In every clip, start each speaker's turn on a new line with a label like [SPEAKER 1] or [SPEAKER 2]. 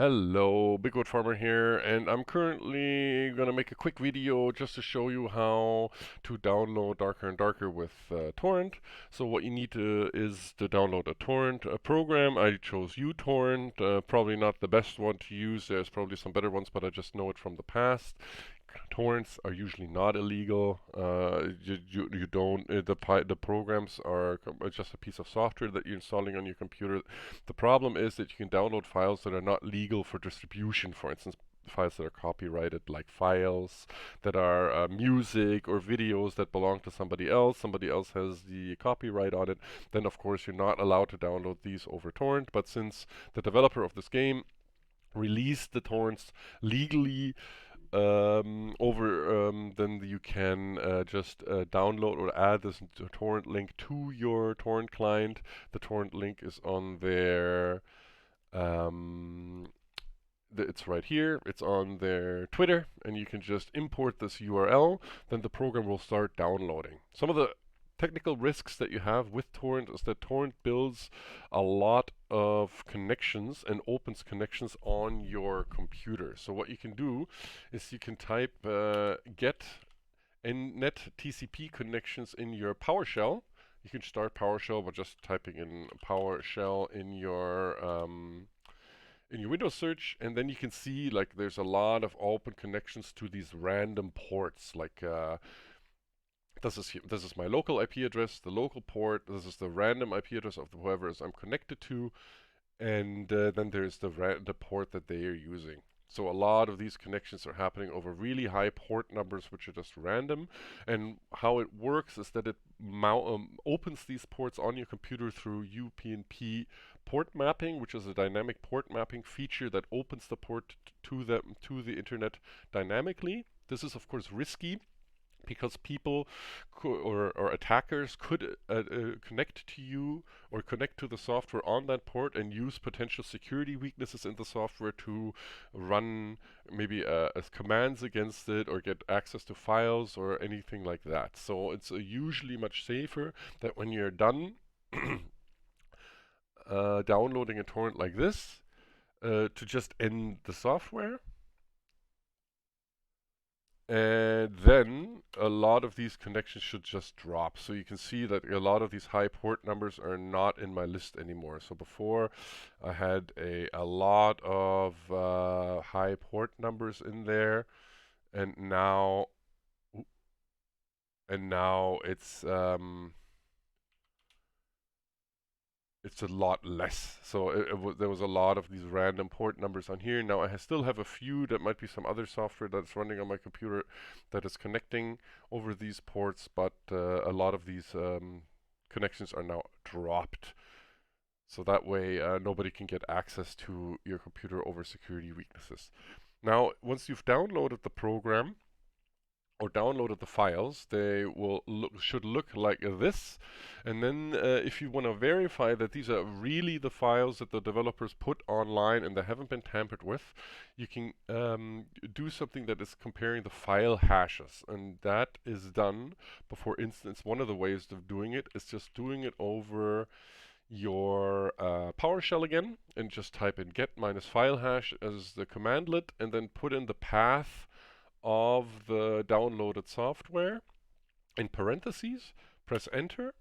[SPEAKER 1] Hello, BigWoodFarmer here, and I'm currently gonna make a quick video just to show you how to download Darker and Darker with torrent. So what you need to is to download a torrent program. I chose uTorrent, probably not the best one to use. There's probably some better ones, but I just know it from the past. Torrents are usually not illegal. You don't the programs are just a piece of software that you're installing on your computer. The problem is that you can download files that are not legal for distribution. For instance, files that are copyrighted, like files that are music or videos that belong to somebody else. Somebody else has the copyright on it. Then of course you're not allowed to download these over torrent. But since the developer of this game released the torrents legally then you can just download or add this torrent link to your torrent client. The torrent link is on their it's right here. It's on their Twitter, and you can just import this URL. Then the program will start downloading. Some of the technical risks that you have with torrent is that torrent builds a lot of connections and opens connections on your computer. So what you can do is you can type get and net TCP connections in your PowerShell. You can start PowerShell by just typing in PowerShell in your Windows search, and then you can see like there's a lot of open connections to these random ports. Like this is my local IP address, the local port. This is the random IP address of whoever I'm connected to, and then there's the port that they are using. So a lot of these connections are happening over really high port numbers, which are just random. And how it works is that it opens these ports on your computer through UPnP port mapping, which is a dynamic port mapping feature that opens the port to the internet dynamically. This is of course risky, because people or attackers could connect to you or connect to the software on that port and use potential security weaknesses in the software to run maybe as commands against it or get access to files or anything like that. So it's usually much safer that when you're done downloading a torrent like this, to just end the software. And then a lot of these connections should just drop. So you can see that a lot of these high port numbers are not in my list anymore. So before I had a lot of high port numbers in there, and now it's a lot less. So there was a lot of these random port numbers on here. Now I still have a few. That might be some other software that's running on my computer that is connecting over these ports, but a lot of these connections are now dropped. So that way nobody can get access to your computer over security weaknesses. Now, once you've downloaded the program or downloaded the files, they should look like this. And then if you want to verify that these are really the files that the developers put online and they haven't been tampered with, you can do something that is comparing the file hashes. And that is done, for instance, one of the ways of doing it is just doing it over your PowerShell again, and just type in get minus file hash as the commandlet, and then put in the path of the downloaded software in parentheses, press enter,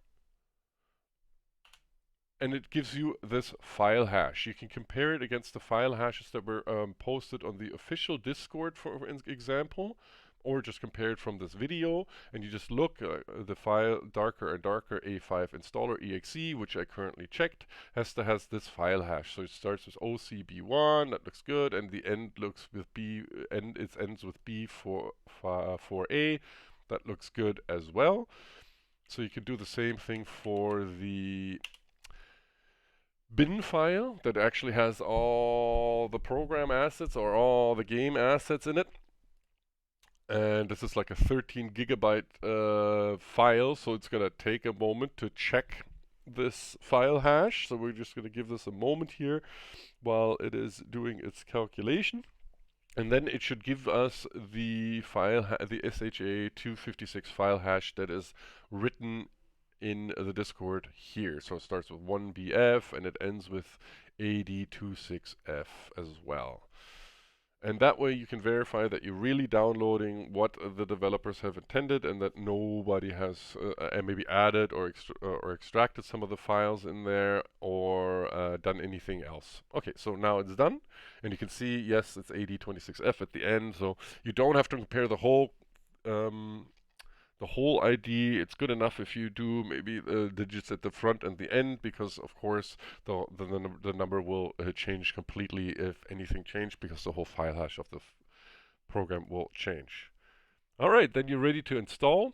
[SPEAKER 1] and it gives you this file hash. You can compare it against the file hashes that were posted on the official Discord, for example, or just compare it from this video, and you just look the file Darker and Darker A5 installer exe, which I currently checked, has this file hash. So it starts with OCB1, that looks good, and the end looks with B, and it ends with B4A, that looks good as well. So you can do the same thing for the bin file that actually has all the program assets or all the game assets in it. And this is like a 13 gigabyte file, so it's gonna take a moment to check this file hash. So we're just gonna give this a moment here while it is doing its calculation. And then it should give us the the SHA-256 file hash that is written in the Discord here. So it starts with 1BF and it ends with AD26F as well. And that way you can verify that you're really downloading what the developers have intended and that nobody has maybe added or extracted some of the files in there or done anything else. Okay, so now it's done. And you can see, yes, it's AD26F at the end. So you don't have to compare the whole ID. It's good enough if you do maybe the digits at the front and the end, because of course the number will change completely if anything changed, because the whole file hash of the program will change. All right, then you're ready to install.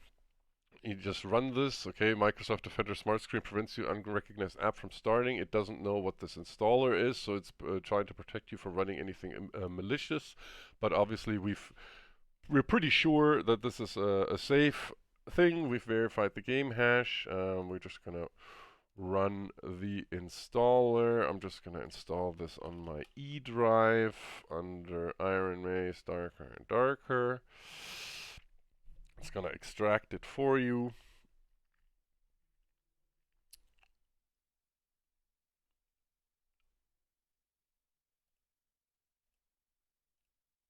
[SPEAKER 1] You just run this. Okay, Microsoft Defender Smart Screen prevents you unrecognized app from starting. It doesn't know what this installer is, so it's trying to protect you from running anything malicious. But obviously we're pretty sure that this is a safe thing. We've verified the game hash. We're just gonna run the installer. I'm just gonna install this on my E drive under Iron Maze Darker and Darker. It's gonna extract it for you.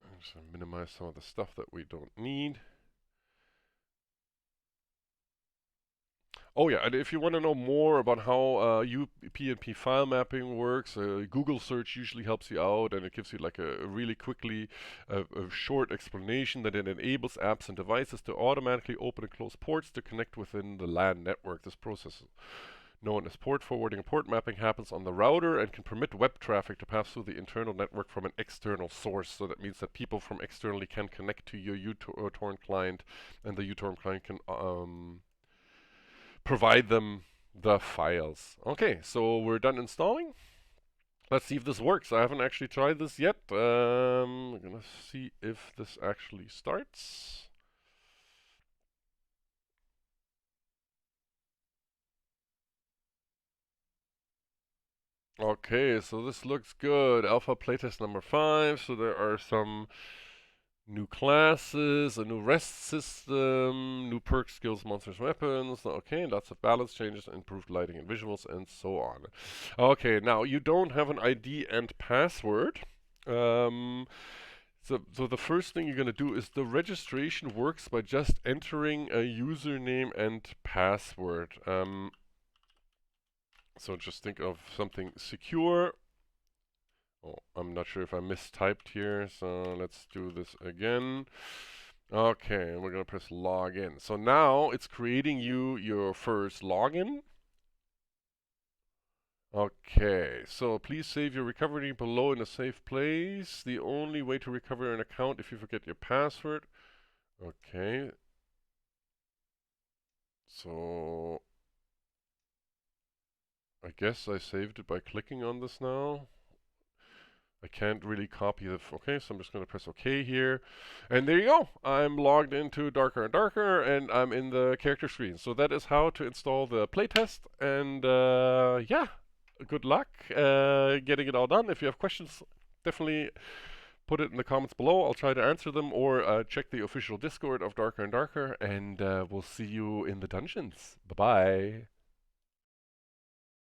[SPEAKER 1] I'm just gonna minimize some of the stuff that we don't need. Oh yeah, and if you want to know more about how UPnP file mapping works, Google search usually helps you out, and it gives you like a really quickly a short explanation that it enables apps and devices to automatically open and close ports to connect within the LAN network. This process, known as port forwarding and port mapping, happens on the router and can permit web traffic to pass through the internal network from an external source. So that means that people from externally can connect to your uTorrent client, and the uTorrent client can provide them the files. Okay, so we're done installing. Let's see if this works. I haven't actually tried this yet. I'm gonna see if this actually starts. Okay, so this looks good. Alpha playtest number 5. So there are some new classes, a new rest system, new perks, skills, monsters, weapons. Okay, lots of balance changes, improved lighting and visuals, and so on. Okay, now you don't have an ID and password. So the first thing you're going to do is the registration works by just entering a username and password. So just think of something secure. Oh, I'm not sure if I mistyped here, so let's do this again. Okay, we're gonna press login. So now it's creating you your first login. Okay, so please save your recovery below in a safe place. The only way to recover an account if you forget your password. Okay. So I guess I saved it by clicking on this now. I can't really copy the, okay, so I'm just going to press OK here. And there you go. I'm logged into Darker and Darker, and I'm in the character screen. So that is how to install the playtest. And yeah, good luck getting it all done. If you have questions, definitely put it in the comments below. I'll try to answer them, or check the official Discord of Darker and Darker. And we'll see you in the dungeons. Bye-bye.